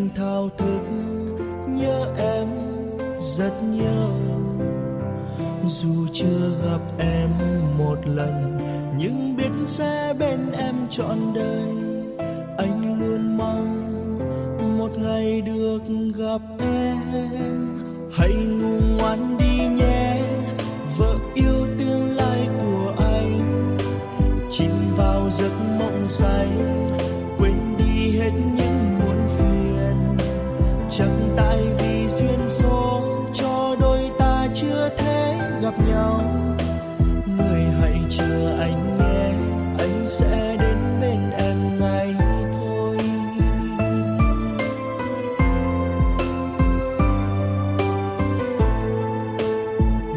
anh thao thức nhớ em, rất nhớ. Dù chưa gặp em một lần nhưng biết sẽ bên em trọn đời. Anh luôn mong một ngày được gặp em. Hãy ngủ ngoan đi nhé, vợ yêu tương lai của anh. Chìm vào giấc mộng say, quên đi hết những muộn phiền. Chẳng tại vì duyên số cho đôi ta chưa thể gặp nhau. Người hãy chờ anh nhé, anh sẽ đến bên em ngay thôi.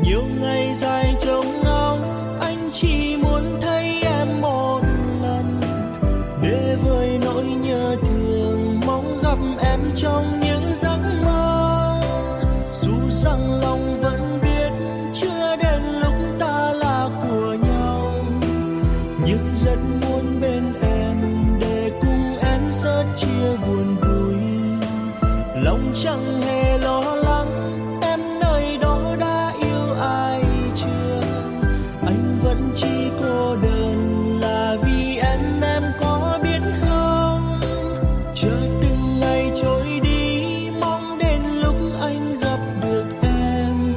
Nhiều ngày dài trông ngóng, anh chỉ muốn thấy em một lần, để vơi nỗi nhớ thương mong gặp em trong những giấc mơ. Dù rằng lòng vẫn biết chưa đến lúc ta là của nhau, nhưng rất muốn bên em để cùng em sớt chia buồn vui. Lòng chẳng hề lo lắng em nơi đó đã yêu ai chưa. Anh vẫn chỉ cô đơn là vì em có biết không? Chờ từng ngày trôi đi, mong đến lúc anh gặp được em.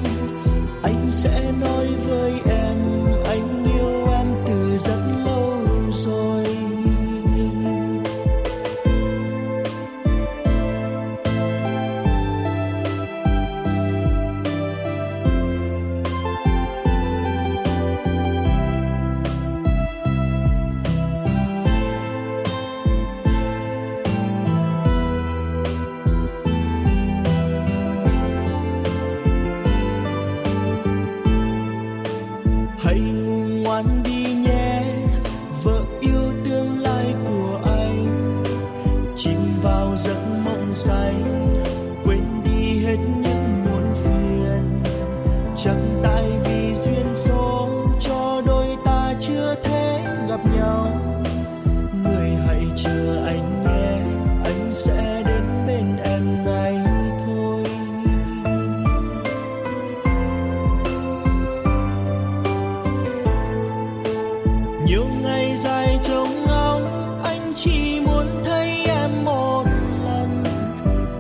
Anh sẽ nói với em anh yêu em từ rất lâu rồi. Hãy ngủ ngoan đi nhé, vợ yêu tương lai của anh. Chìm vào giấc mộng say, quên đi hết những muộn phiền. Chẳng tại vì duyên số cho đôi ta chưa thể gặp nhau. Người hãy chờ anh nhé, anh sẽ đến bên em ngay thôi. Nhiều ngày dài trông ngóng, anh chỉ muốn thấy em một lần,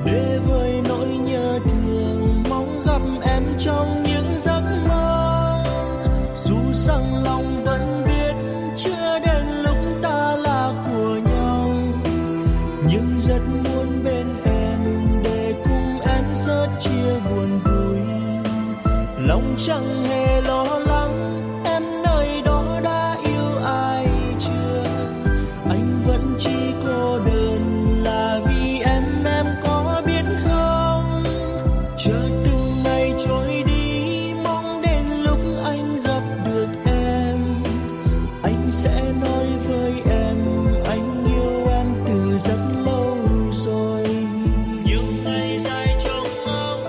để vơi nỗi nhớ thương mong gặp em trong những giấc mơ. Dù rằng lòng vẫn biết chưa đến lúc ta là của nhau, nhưng rất muốn bên em để cùng em sớt chia buồn vui. Lòng chẳng hề lo lắng em nơi đó đã yêu ai chưa. Anh vẫn chỉ cô đơn là vì em có biết không? Chờ từng ngày trôi đi, mong đến lúc anh gặp được em. Anh sẽ nói với em anh yêu em từ rất lâu rồi. Nhiều ngày dài trông ngóng,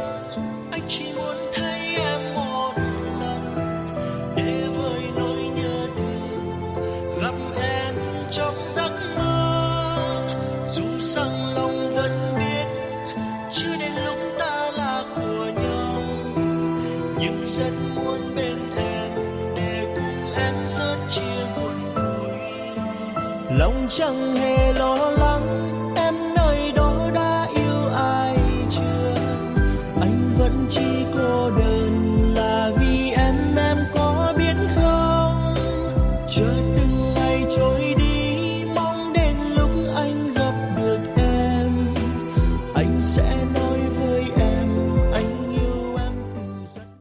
anh chỉ muốn thấy em một lần, để vơi nỗi nhớ thương gặp em trong giấc mơ. Dù rằng lòng vẫn biết chưa đến lúc ta là của nhau, nhưng rất muốn bên em để cùng em sớt chia buồn vui. Lòng chẳng hề lo